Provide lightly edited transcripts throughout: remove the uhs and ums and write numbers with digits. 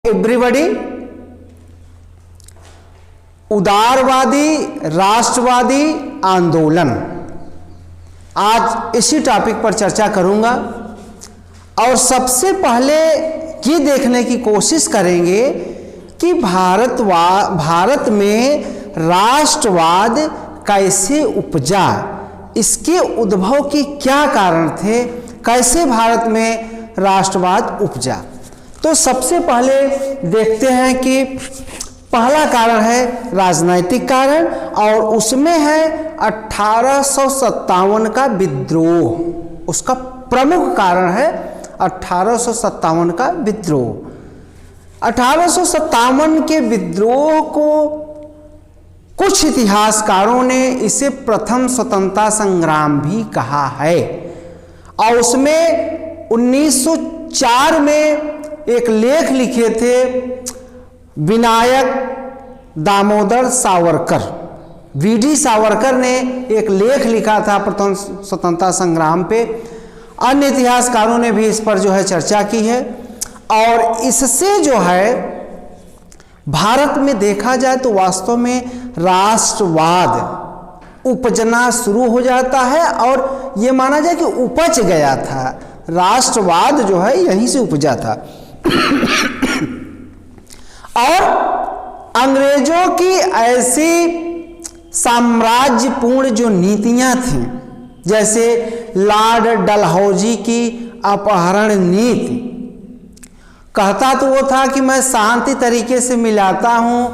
Everybody, उदारवादी राष्ट्रवादी आंदोलन, आज इसी टॉपिक पर चर्चा करूंगा। और सबसे पहले ये देखने की कोशिश करेंगे कि भारत में राष्ट्रवाद कैसे उपजा, इसके उद्भव के क्या कारण थे, कैसे भारत में राष्ट्रवाद उपजा। तो सबसे पहले देखते हैं कि पहला कारण है राजनैतिक कारण, और उसमें है 1857 का विद्रोह। उसका प्रमुख कारण है 1857 का विद्रोह। 1857 के विद्रोह को कुछ इतिहासकारों ने इसे प्रथम स्वतंत्रता संग्राम भी कहा है। और उसमें 1904 में एक लेख लिखे थे विनायक दामोदर सावरकर, वीडी सावरकर ने एक लेख लिखा था प्रथम स्वतंत्रता संग्राम पे। अन्य इतिहासकारों ने भी इस पर जो है चर्चा की है। और इससे जो है भारत में देखा जाए तो वास्तव में राष्ट्रवाद उपजना शुरू हो जाता है, और ये माना जाए कि उपज गया था। राष्ट्रवाद जो है यहीं से उपजा था। और अंग्रेजों की ऐसी साम्राज्यपूर्ण जो नीतियां थीं, जैसे लॉर्ड डलहौजी की अपहरण नीति, कहता तो वो था कि मैं शांति तरीके से मिलाता हूं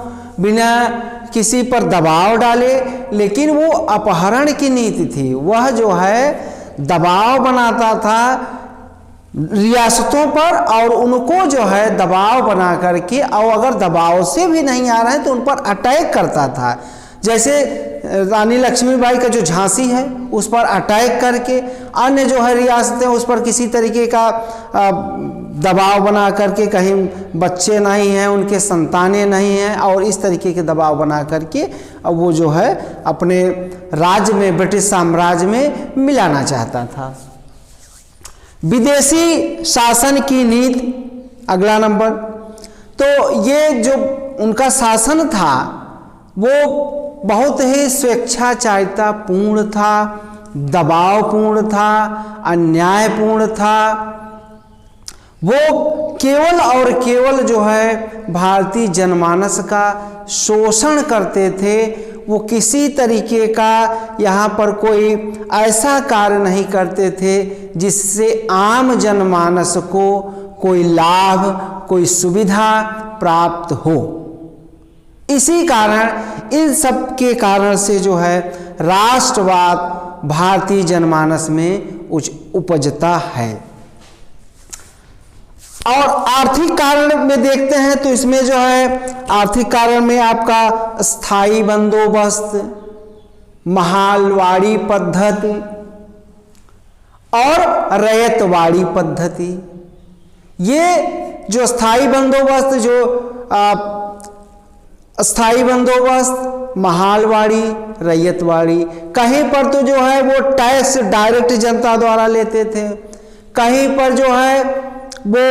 बिना किसी पर दबाव डाले, लेकिन वो अपहरण की नीति थी। वह जो है दबाव बनाता था रियासतों पर, और उनको जो है दबाव बना करके, और अगर दबाव से भी नहीं आ रहे हैं तो उन पर अटैक करता था। जैसे रानी लक्ष्मीबाई का जो झांसी है उस पर अटैक करके, अन्य जो है रियासतें उस पर किसी तरीके का दबाव बना करके, कहीं बच्चे नहीं हैं, उनके संतानें नहीं हैं, और इस तरीके के दबाव बना करके अब वो जो है अपने राज्य में, ब्रिटिश साम्राज्य में मिलाना चाहता था। विदेशी शासन की नीति अगला नंबर। तो ये जो उनका शासन था वो बहुत ही स्वेच्छाचारिता पूर्ण था, दबावपूर्ण था, अन्यायपूर्ण था। वो केवल और केवल जो है भारतीय जनमानस का शोषण करते थे। वो किसी तरीके का यहाँ पर कोई ऐसा कार्य नहीं करते थे जिससे आम जनमानस को कोई लाभ, कोई सुविधा प्राप्त हो। इसी कारण, इन सब के कारण से जो है राष्ट्रवाद भारतीय जनमानस में उपजता है। और आर्थिक कारण में देखते हैं तो इसमें जो है आर्थिक कारण में आपका स्थायी बंदोबस्त, महालवाड़ी पद्धति और रैयतवाड़ी पद्धति। ये जो स्थायी बंदोबस्त, महालवाड़ी, रैयतवाड़ी, कहीं पर तो जो है वो टैक्स डायरेक्ट जनता द्वारा लेते थे, कहीं पर जो है वो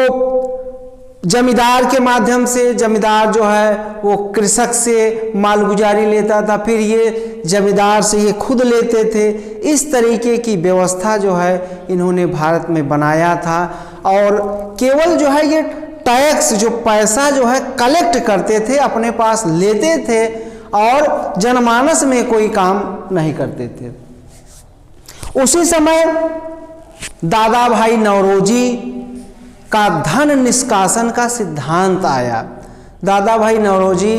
जमींदार के माध्यम से, जमींदार जो है वो कृषक से मालगुजारी लेता था, फिर ये जमींदार से ये खुद लेते थे। इस तरीके की व्यवस्था जो है इन्होंने भारत में बनाया था। और केवल जो है ये टैक्स, जो पैसा जो है कलेक्ट करते थे, अपने पास लेते थे, और जनमानस में कोई काम नहीं करते थे। उसी समय दादा भाई नौरोजी का धन निष्कासन का सिद्धांत आया। दादा भाई नौरोजी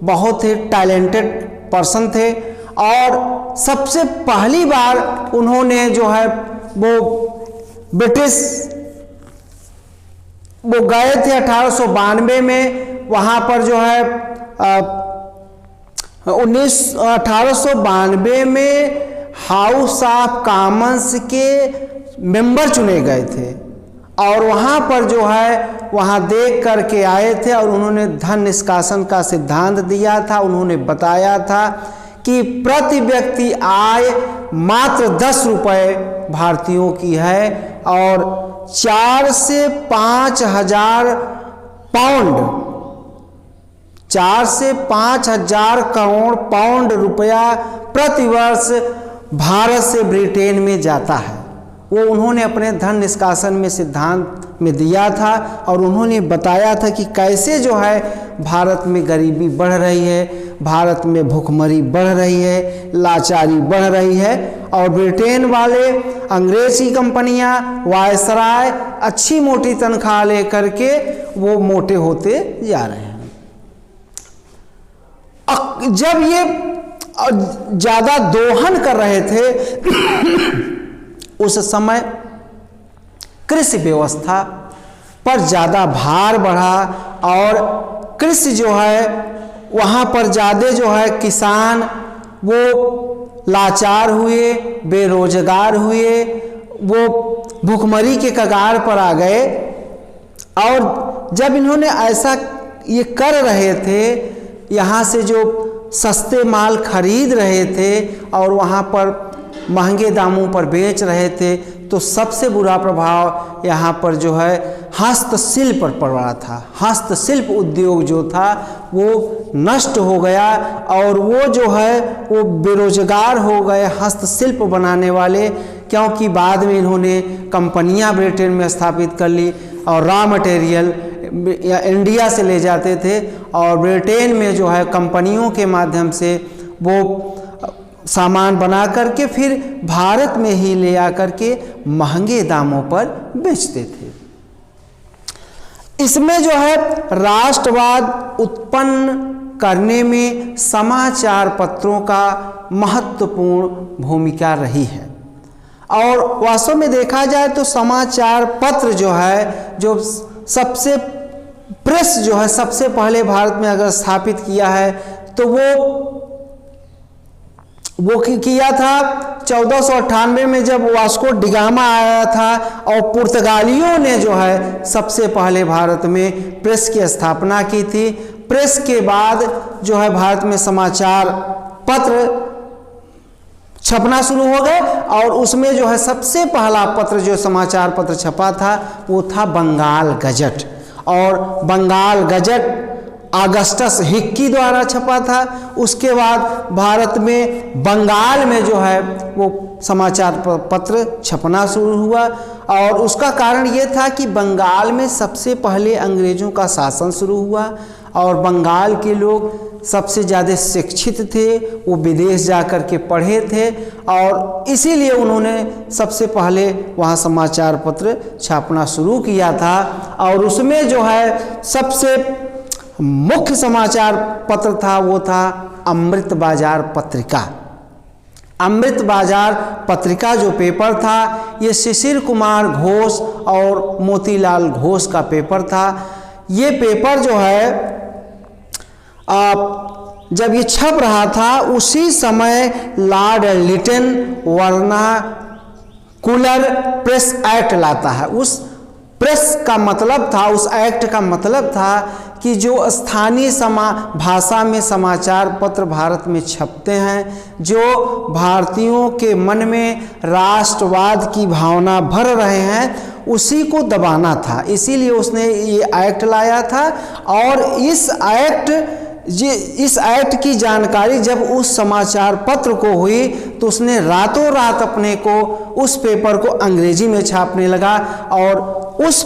बहुत ही टैलेंटेड पर्सन थे, और सबसे पहली बार उन्होंने जो है वो ब्रिटिश वो गए थे 1892 में। वहाँ पर जो है 1892 में हाउस ऑफ कॉमन्स के मेंबर चुने गए थे, और वहाँ पर जो है वहाँ देख करके आए थे, और उन्होंने धन निष्कासन का सिद्धांत दिया था। उन्होंने बताया था कि प्रति व्यक्ति आय मात्र 10 रुपये भारतीयों की है, और 4 से 5 हजार पाउंड, 4 से 5 हजार करोड़ पाउंड रुपया प्रतिवर्ष भारत से ब्रिटेन में जाता है। वो उन्होंने अपने धन निष्कासन में सिद्धांत में दिया था और उन्होंने बताया था कि कैसे जो है भारत में गरीबी बढ़ रही है, भारत में भूखमरी बढ़ रही है, लाचारी बढ़ रही है और ब्रिटेन वाले, अंग्रेजी कंपनियां, वायसराय अच्छी मोटी तनख्वाह लेकर के वो मोटे होते जा रहे हैं। जब ये ज़्यादा दोहन कर रहे थे उस समय कृषि व्यवस्था पर ज़्यादा भार बढ़ा और कृषि जो है वहाँ पर ज़्यादा जो है किसान वो लाचार हुए, बेरोजगार हुए, वो भूखमरी के कगार पर आ गए। और जब इन्होंने ऐसा ये कर रहे थे, यहाँ से जो सस्ते माल खरीद रहे थे और वहाँ पर महंगे दामों पर बेच रहे थे, तो सबसे बुरा प्रभाव यहाँ पर जो है हस्तशिल्प पर पड़ रहा था। हस्तशिल्प उद्योग जो था वो नष्ट हो गया और वो जो है वो बेरोजगार हो गए हस्तशिल्प बनाने वाले, क्योंकि बाद में इन्होंने कंपनियां ब्रिटेन में स्थापित कर ली और रॉ मटेरियल या इंडिया से ले जाते थे और ब्रिटेन में जो है कंपनियों के माध्यम से वो सामान बना करके फिर भारत में ही ले आकर के महंगे दामों पर बेचते थे। इसमें जो है राष्ट्रवाद उत्पन्न करने में समाचार पत्रों का महत्वपूर्ण भूमिका रही है। और वास्तव में देखा जाए तो समाचार पत्र जो है, जो सबसे प्रेस जो है सबसे पहले भारत में अगर स्थापित किया है तो वो किया था 1498 में, जब वास्को डिगामा आया था और पुर्तगालियों ने जो है सबसे पहले भारत में प्रेस की स्थापना की थी। प्रेस के बाद जो है भारत में समाचार पत्र छपना शुरू हो गए और उसमें जो है सबसे पहला पत्र जो समाचार पत्र छपा था वो था बंगाल गजट। और बंगाल गजट अगस्टस हिक्की द्वारा छपा था। उसके बाद भारत में बंगाल में जो है वो समाचार पत्र छपना शुरू हुआ और उसका कारण ये था कि बंगाल में सबसे पहले अंग्रेज़ों का शासन शुरू हुआ और बंगाल के लोग सबसे ज़्यादा शिक्षित थे, वो विदेश जाकर के पढ़े थे और इसीलिए उन्होंने सबसे पहले वहाँ समाचार पत्र छापना शुरू किया था। और उसमें जो है सबसे मुख्य समाचार पत्र था वो था अमृत बाजार पत्रिका। अमृत बाजार पत्रिका जो पेपर था ये शिशिर कुमार घोष और मोतीलाल घोष का पेपर था। ये पेपर जो है जब ये छप रहा था उसी समय Lord Lytton vernacular press act लाता है। उस प्रेस का मतलब था, उस एक्ट का मतलब था कि जो स्थानीय भाषा में समाचार पत्र भारत में छपते हैं, जो भारतीयों के मन में राष्ट्रवाद की भावना भर रहे हैं, उसी को दबाना था। इसीलिए उसने ये एक्ट लाया था। और इस एक्ट की जानकारी जब उस समाचार पत्र को हुई तो उसने रातों रात अपने को उस पेपर को अंग्रेजी में छापने लगा और उस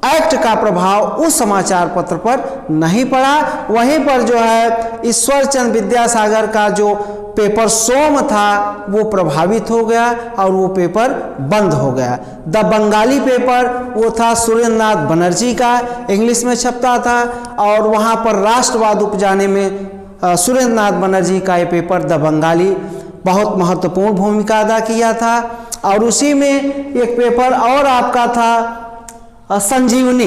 एक्ट का प्रभाव उस समाचार पत्र पर नहीं पड़ा। वहीं पर जो है ईश्वरचंद्र विद्यासागर का जो पेपर सोम था वो प्रभावित हो गया और वो पेपर बंद हो गया। द बंगाली पेपर वो था सुरेंद्रनाथ बनर्जी का, इंग्लिश में छपता था और वहाँ पर राष्ट्रवाद उपजाने में सुरेंद्रनाथ बनर्जी का ये पेपर द बंगाली बहुत महत्वपूर्ण भूमिका अदा किया था। और उसी में एक पेपर और आपका था संजीवनी,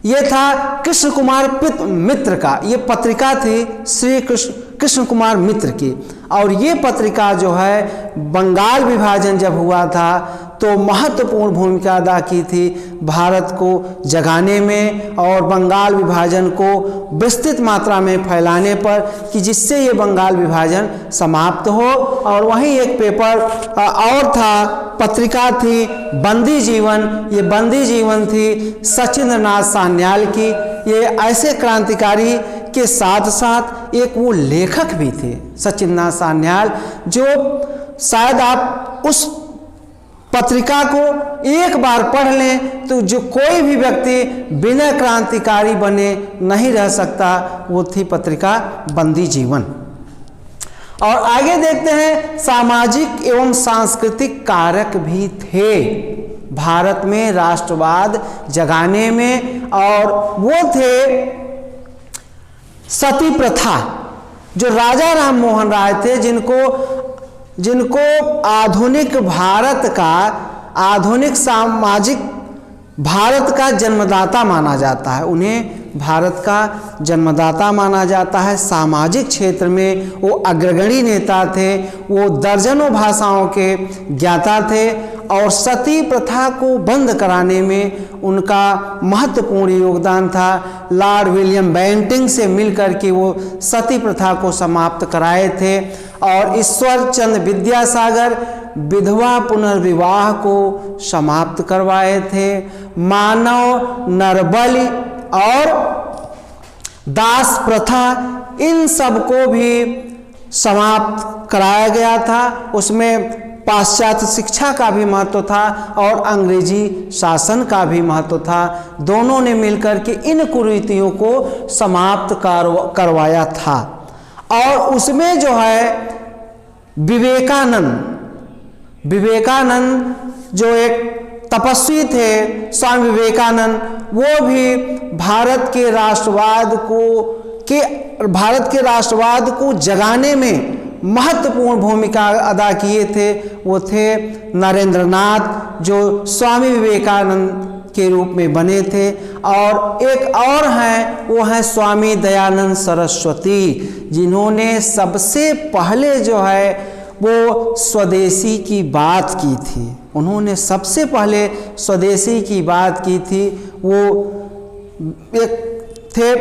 ये था कृष्ण कुमार मित्र का, ये पत्रिका थी श्री कृष्ण कुमार मित्र की। और ये पत्रिका जो है बंगाल विभाजन जब हुआ था तो महत्वपूर्ण भूमिका अदा की थी भारत को जगाने में और बंगाल विभाजन को विस्तृत मात्रा में फैलाने पर, कि जिससे ये बंगाल विभाजन समाप्त हो। और वहीं एक पेपर और था, पत्रिका थी बंदी जीवन। ये बंदी जीवन थी सचिंद्र नाथ सान्याल की। ये ऐसे क्रांतिकारी के साथ साथ एक वो लेखक भी थे सचिंद्र नाथ सान्याल, जो शायद आप उस पत्रिका को एक बार पढ़ लें तो जो कोई भी व्यक्ति बिना क्रांतिकारी बने नहीं रह सकता। वो थी पत्रिका बंदी जीवन। और आगे देखते हैं, सामाजिक एवं सांस्कृतिक कारक भी थे भारत में राष्ट्रवाद जगाने में, और वो थे सती प्रथा। जो राजा राम मोहन राय थे, जिनको आधुनिक भारत का, आधुनिक सामाजिक भारत का जन्मदाता माना जाता है, उन्हें भारत का जन्मदाता माना जाता है। सामाजिक क्षेत्र में वो अग्रगणी नेता थे, वो दर्जनों भाषाओं के ज्ञाता थे, और सती प्रथा को बंद कराने में उनका महत्वपूर्ण योगदान था। लॉर्ड विलियम बेंटिंग से मिलकर के वो सती प्रथा को समाप्त कराए थे, और ईश्वर चंद्र विद्यासागर विधवा पुनर्विवाह को समाप्त करवाए थे। मानव नरबलि और दास प्रथा, इन सब को भी समाप्त कराया गया था। उसमें पाश्चात्य शिक्षा का भी महत्व था और अंग्रेजी शासन का भी महत्व था। दोनों ने मिलकर के इन कुरीतियों को समाप्त करवाया था। और उसमें जो है विवेकानंद जो एक तपस्वी थे, स्वामी विवेकानंद, वो भी भारत के राष्ट्रवाद को जगाने में महत्वपूर्ण भूमिका अदा किए थे। वो थे नरेंद्रनाथ, जो स्वामी विवेकानंद के रूप में बने थे। और एक और हैं, वो हैं स्वामी दयानंद सरस्वती, जिन्होंने सबसे पहले जो है वो स्वदेशी की बात की थी। उन्होंने सबसे पहले स्वदेशी की बात की थी। वो एक थे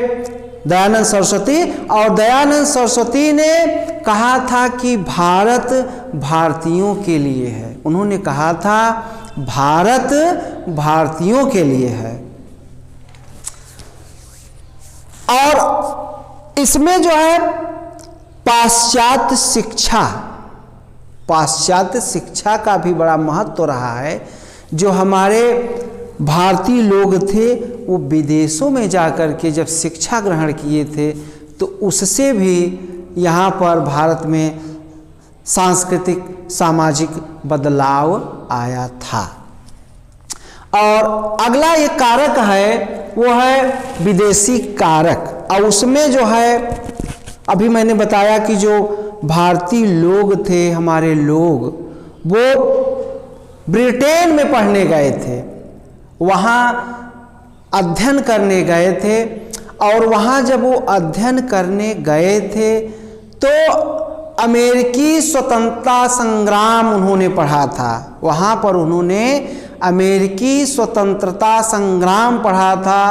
दयानंद सरस्वती, और दयानंद सरस्वती ने कहा था कि भारत भारतीयों के लिए है। उन्होंने कहा था भारत भारतीयों के लिए है। और इसमें जो है पाश्चात्य शिक्षा का भी बड़ा महत्व रहा है। जो हमारे भारतीय लोग थे वो विदेशों में जाकर के जब शिक्षा ग्रहण किए थे तो उससे भी यहाँ पर भारत में सांस्कृतिक सामाजिक बदलाव आया था। और अगला एक कारक है वो है विदेशी कारक। और उसमें जो है अभी मैंने बताया कि जो भारतीय लोग थे, हमारे लोग, वो ब्रिटेन में पढ़ने गए थे, वहाँ अध्ययन करने गए थे। और वहाँ जब वो अध्ययन करने गए थे तो अमेरिकी स्वतंत्रता संग्राम उन्होंने पढ़ा था। वहाँ पर उन्होंने अमेरिकी स्वतंत्रता संग्राम पढ़ा था,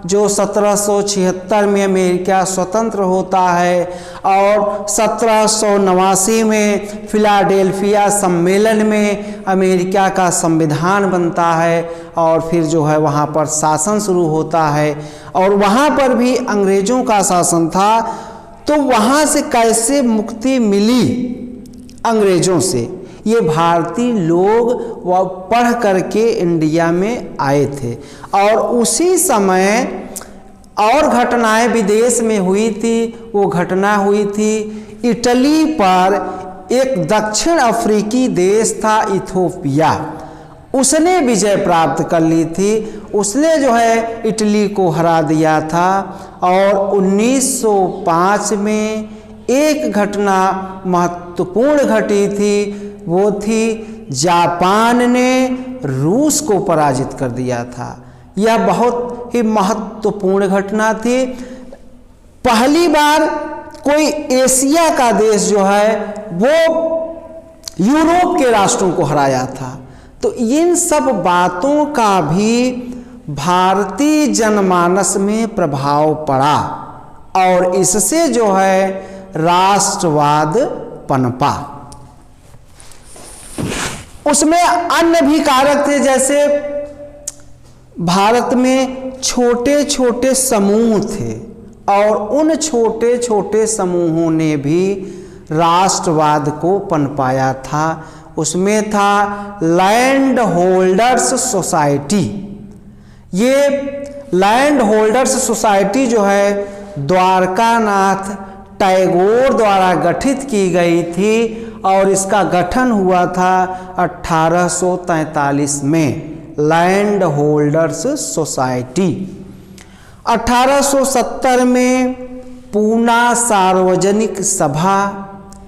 जो 1776 में अमेरिका स्वतंत्र होता है और 1789 में फिलाडेल्फिया सम्मेलन में अमेरिका का संविधान बनता है। और फिर जो है वहाँ पर शासन शुरू होता है, और वहाँ पर भी अंग्रेज़ों का शासन था। तो वहाँ से कैसे मुक्ति मिली अंग्रेज़ों से, ये भारतीय लोग वह पढ़ करके इंडिया में आए थे। और उसी समय और घटनाएं विदेश में हुई थी। वो घटना हुई थी इटली पर, एक दक्षिण अफ्रीकी देश था इथोपिया, उसने विजय प्राप्त कर ली थी। उसने जो है इटली को हरा दिया था। और 1905 में एक घटना महत्वपूर्ण घटी थी, वो थी जापान ने रूस को पराजित कर दिया था। यह बहुत ही महत्वपूर्ण घटना थी। पहली बार कोई एशिया का देश जो है वो यूरोप के राष्ट्रों को हराया था। तो इन सब बातों का भी भारतीय जनमानस में प्रभाव पड़ा और इससे जो है राष्ट्रवाद पनपा। उसमें अन्य भी कारक थे, जैसे भारत में छोटे छोटे समूह थे और उन छोटे छोटे समूहों ने भी राष्ट्रवाद को पनपाया था। उसमें था लैंड होल्डर्स सोसाइटी। ये लैंड होल्डर्स सोसाइटी जो है द्वारकानाथ टैगोर द्वारा गठित की गई थी और इसका गठन हुआ था 1843 में। लैंड होल्डर्स सोसाइटी 1870 में पूना सार्वजनिक सभा,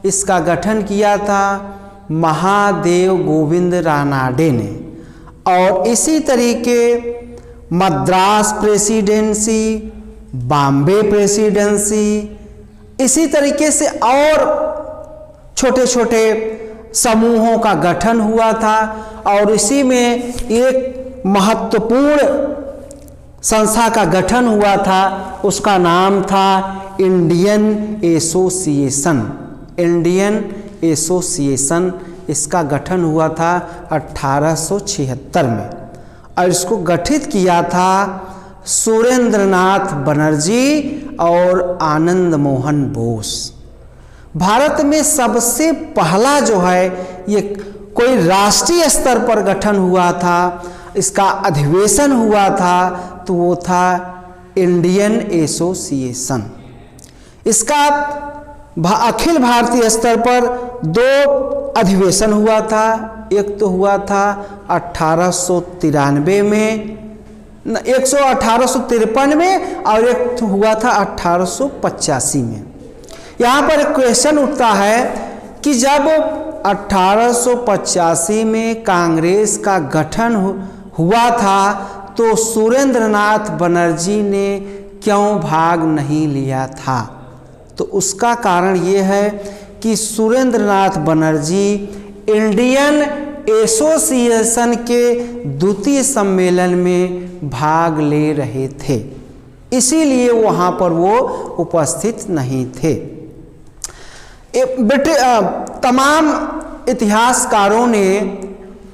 इसका गठन किया था महादेव गोविंद रानाडे ने। और इसी तरीके मद्रास प्रेसिडेंसी, बॉम्बे प्रेसिडेंसी, इसी तरीके से और छोटे छोटे समूहों का गठन हुआ था और इसी में एक महत्वपूर्ण संस्था का गठन हुआ था, उसका नाम था इंडियन एसोसिएशन। इंडियन एसोसिएशन, इसका गठन हुआ था 1876 में और इसको गठित किया था सुरेंद्रनाथ बनर्जी और आनंद मोहन बोस। भारत में सबसे पहला जो है ये कोई राष्ट्रीय स्तर पर गठन हुआ था, इसका अधिवेशन हुआ था, तो वो था इंडियन एसोसिएशन। इसका अखिल भारतीय स्तर पर 2 अधिवेशन हुआ था। एक तो हुआ था 1893 में, 1853 में और एक हुआ था 1885 में। यहाँ पर एक क्वेश्चन उठता है कि जब 1885 में कांग्रेस का गठन हुआ था तो सुरेंद्रनाथ बनर्जी ने क्यों भाग नहीं लिया था? तो उसका कारण ये है कि सुरेंद्रनाथ बनर्जी इंडियन एसोसिएशन के द्वितीय सम्मेलन में भाग ले रहे थे, इसीलिए वहाँ पर वो उपस्थित नहीं थे। तमाम इतिहासकारों ने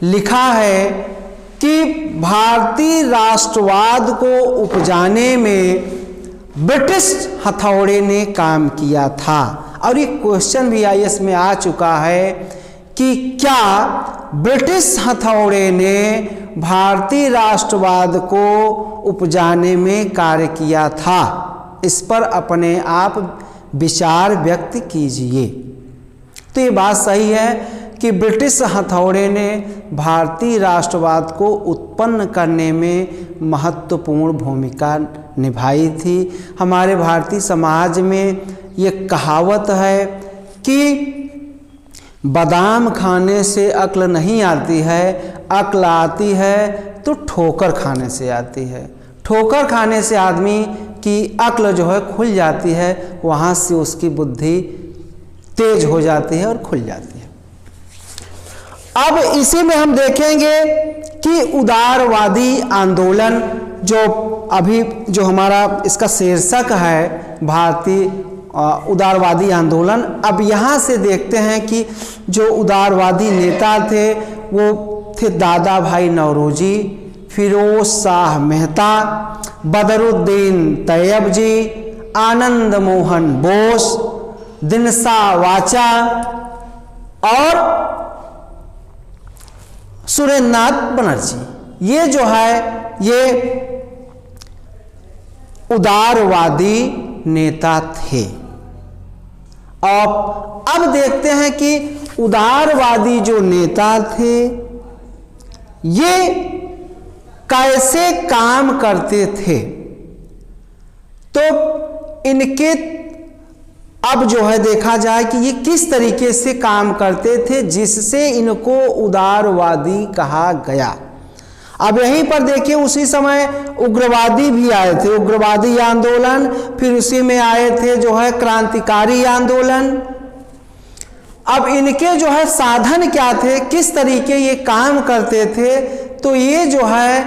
लिखा है कि भारतीय राष्ट्रवाद को उपजाने में ब्रिटिश हथौड़े ने काम किया था। और एक क्वेश्चन भी IAS में आ चुका है कि क्या ब्रिटिश हथौड़े ने भारतीय राष्ट्रवाद को उपजाने में कार्य किया था? इस पर अपने आप विचार व्यक्त कीजिए। तो ये बात सही है कि ब्रिटिश हथौड़े ने भारतीय राष्ट्रवाद को उत्पन्न करने में महत्वपूर्ण भूमिका निभाई थी। हमारे भारतीय समाज में ये कहावत है कि बादाम खाने से अक्ल नहीं आती है, अक्ल आती है तो ठोकर खाने से आती है। ठोकर खाने से आदमी की अक्ल जो है खुल जाती है, वहाँ से उसकी बुद्धि तेज हो जाती है और खुल जाती है। अब इसी में हम देखेंगे कि उदारवादी आंदोलन जो हमारा इसका शीर्षक है भारतीय उदारवादी आंदोलन। अब यहाँ से देखते हैं कि जो उदारवादी नेता थे वो थे दादा भाई नौरोजी, फिरोज शाह मेहता, बदरुद्दीन तैयब जी, आनंद मोहन बोस, दिनसा वाचा और सुरेंद्रनाथ बनर्जी। ये जो है ये उदारवादी नेता थे। और अब देखते हैं कि उदारवादी जो नेता थे ये कैसे काम करते थे। तो इनके अब जो है देखा जाए कि ये किस तरीके से काम करते थे जिससे इनको उदारवादी कहा गया। अब यहीं पर देखिए उसी समय उग्रवादी भी आए थे, उग्रवादी आंदोलन, फिर उसी में आए थे जो है क्रांतिकारी आंदोलन। अब इनके जो है साधन क्या थे, किस तरीके ये काम करते थे, तो ये जो है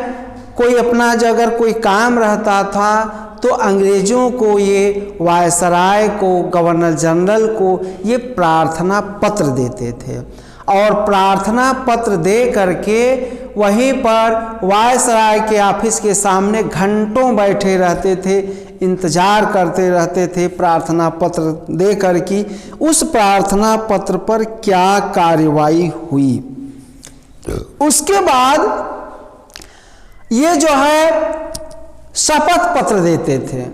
कोई अपना अगर कोई काम रहता था तो अंग्रेज़ों को, ये वायसराय को, गवर्नर जनरल को ये प्रार्थना पत्र देते थे और प्रार्थना पत्र दे करके वहीं पर वायसराय के ऑफिस के सामने घंटों बैठे रहते थे, इंतज़ार करते रहते थे प्रार्थना पत्र दे कर कि उस प्रार्थना पत्र पर क्या कार्रवाई हुई। उसके बाद ये जो है शपथ पत्र देते थे,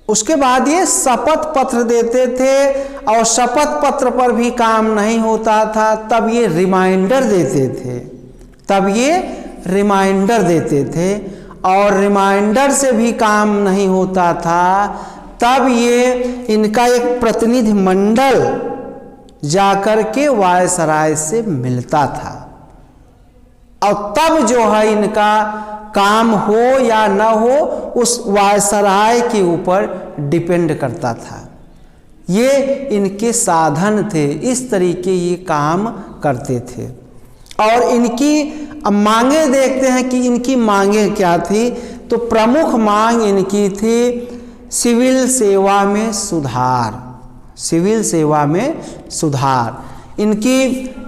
उसके बाद ये शपथ पत्र देते थे और शपथ पत्र पर भी काम नहीं होता था तब ये रिमाइंडर देते थे, तब ये रिमाइंडर देते थे और रिमाइंडर से भी काम नहीं होता था तब ये इनका एक प्रतिनिधि मंडल जाकर के वायसराय से मिलता था और तब जो है इनका काम हो या न हो उस वायसराय के ऊपर डिपेंड करता था। ये इनके साधन थे, इस तरीके ये काम करते थे। और इनकी मांगे देखते हैं कि इनकी मांगे क्या थी, तो प्रमुख मांग इनकी थी सिविल सेवा में सुधार, सिविल सेवा में सुधार इनकी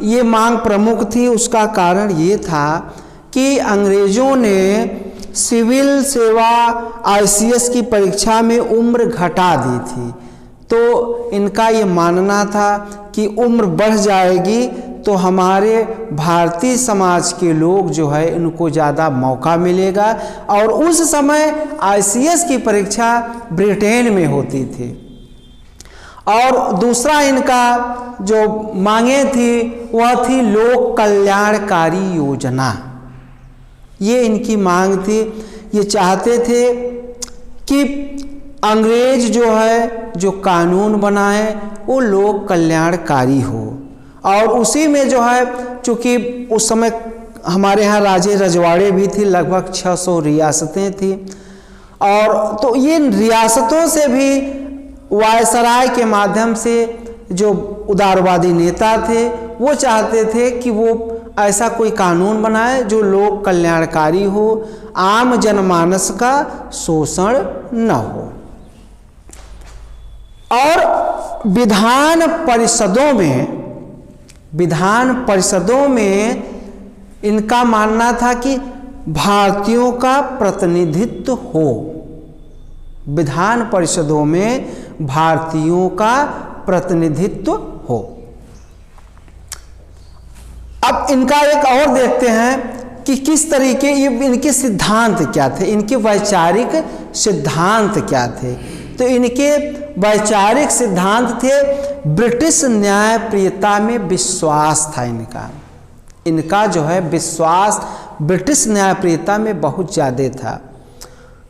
ये मांग प्रमुख थी। उसका कारण ये था कि अंग्रेज़ों ने सिविल सेवा ICS की परीक्षा में उम्र घटा दी थी, तो इनका ये मानना था कि उम्र बढ़ जाएगी तो हमारे भारतीय समाज के लोग जो है इनको ज़्यादा मौका मिलेगा। और उस समय ICS की परीक्षा ब्रिटेन में होती थी। और दूसरा इनका जो मांगे थी वह थी लोक कल्याणकारी योजना, ये इनकी मांग थी। ये चाहते थे कि अंग्रेज जो है जो कानून बनाए वो लोक कल्याणकारी हो और उसी में जो है, चूँकि उस समय हमारे यहाँ राजे रजवाड़े भी थी, लगभग 600 रियासतें थी और तो ये रियासतों से भी वायसराय के माध्यम से जो उदारवादी नेता थे वो चाहते थे कि वो ऐसा कोई कानून बनाए जो लोक कल्याणकारी हो, आम जनमानस का शोषण न हो। और विधान परिषदों में इनका मानना था कि भारतीयों का प्रतिनिधित्व हो, विधान परिषदों में भारतीयों का प्रतिनिधित्व हो। अब इनका एक और देखते हैं कि किस तरीके ये इनके सिद्धांत क्या थे, इनके वैचारिक सिद्धांत क्या थे। तो इनके वैचारिक सिद्धांत थे ब्रिटिश न्यायप्रियता में विश्वास था इनका जो है विश्वास ब्रिटिश न्यायप्रियता में बहुत ज़्यादा था,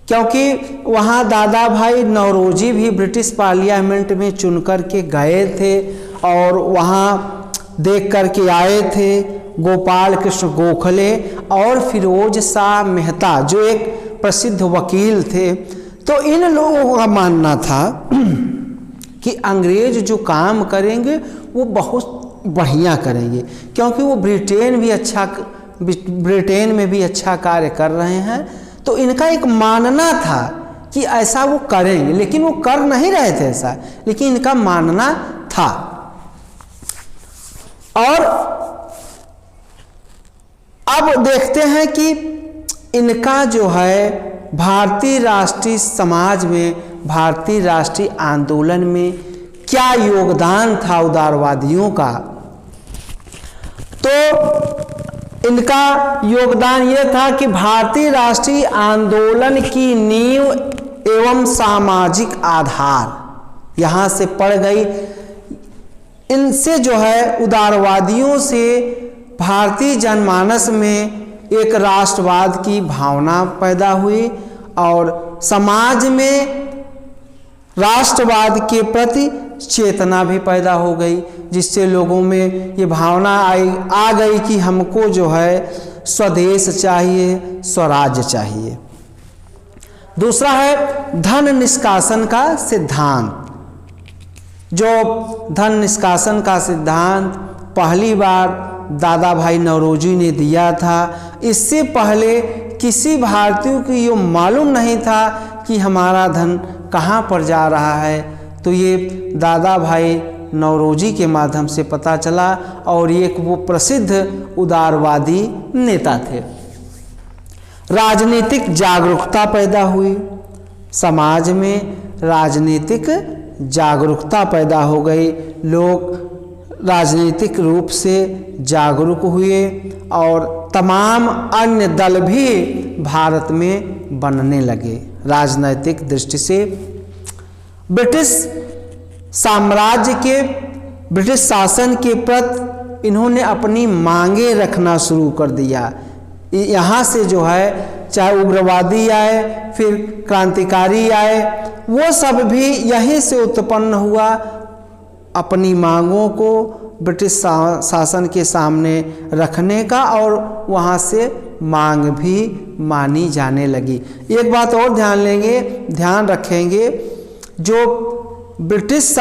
क्योंकि वहाँ दादा भाई नौरोजी भी ब्रिटिश पार्लियामेंट में चुन कर के गए थे और वहाँ देख कर के आए थे। गोपाल कृष्ण गोखले और फिरोज शाह मेहता जो एक प्रसिद्ध वकील थे, तो इन लोगों का मानना था कि अंग्रेज जो काम करेंगे वो बहुत बढ़िया करेंगे, क्योंकि वो ब्रिटेन में भी अच्छा कार्य कर रहे हैं। तो इनका एक मानना था कि ऐसा वो करेंगे, लेकिन वो कर नहीं रहे थे ऐसा, लेकिन इनका मानना था। और अब देखते हैं कि इनका जो है भारतीय राष्ट्रीय समाज में, भारतीय राष्ट्रीय आंदोलन में क्या योगदान था उदारवादियों का। तो इनका योगदान यह था कि भारतीय राष्ट्रीय आंदोलन की नींव एवं सामाजिक आधार यहाँ से पड़ गई। इनसे जो है उदारवादियों से भारतीय जनमानस में एक राष्ट्रवाद की भावना पैदा हुई और समाज में राष्ट्रवाद के प्रति चेतना भी पैदा हो गई, जिससे लोगों में ये भावना आ गई कि हमको जो है स्वदेश चाहिए, स्वराज्य चाहिए। दूसरा है धन निष्कासन का सिद्धांत। जो धन निष्कासन का सिद्धांत पहली बार दादा भाई नौरोजी ने दिया था, इससे पहले किसी भारतीय को ये मालूम नहीं था कि हमारा धन कहाँ पर जा रहा है। तो ये दादा भाई नौरोजी के माध्यम से पता चला और ये वो प्रसिद्ध उदारवादी नेता थे। राजनीतिक जागरूकता पैदा हुई, समाज में राजनीतिक जागरूकता पैदा हो गई, लोग राजनीतिक रूप से जागरूक हुए और तमाम अन्य दल भी भारत में बनने लगे। राजनीतिक दृष्टि से ब्रिटिश साम्राज्य के, ब्रिटिश शासन के प्रति इन्होंने अपनी मांगें रखना शुरू कर दिया। यहाँ से जो है चाहे उग्रवादी आए, फिर क्रांतिकारी आए, वो सब भी यहीं से उत्पन्न हुआ। अपनी मांगों को ब्रिटिश शासन के सामने रखने का और वहाँ से मांग भी मानी जाने लगी। एक बात और ध्यान रखेंगे, जो ब्रिटिश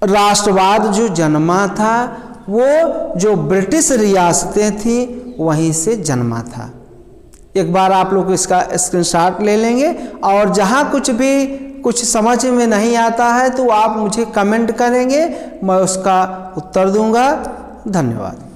राष्ट्रवाद जो जन्मा था वो जो ब्रिटिश रियासतें थी वहीं से जन्मा था। एक बार आप लोग इसका स्क्रीनशॉट ले लेंगे और जहाँ कुछ समझ में नहीं आता है तो आप मुझे कमेंट करेंगे, मैं उसका उत्तर दूंगा। धन्यवाद।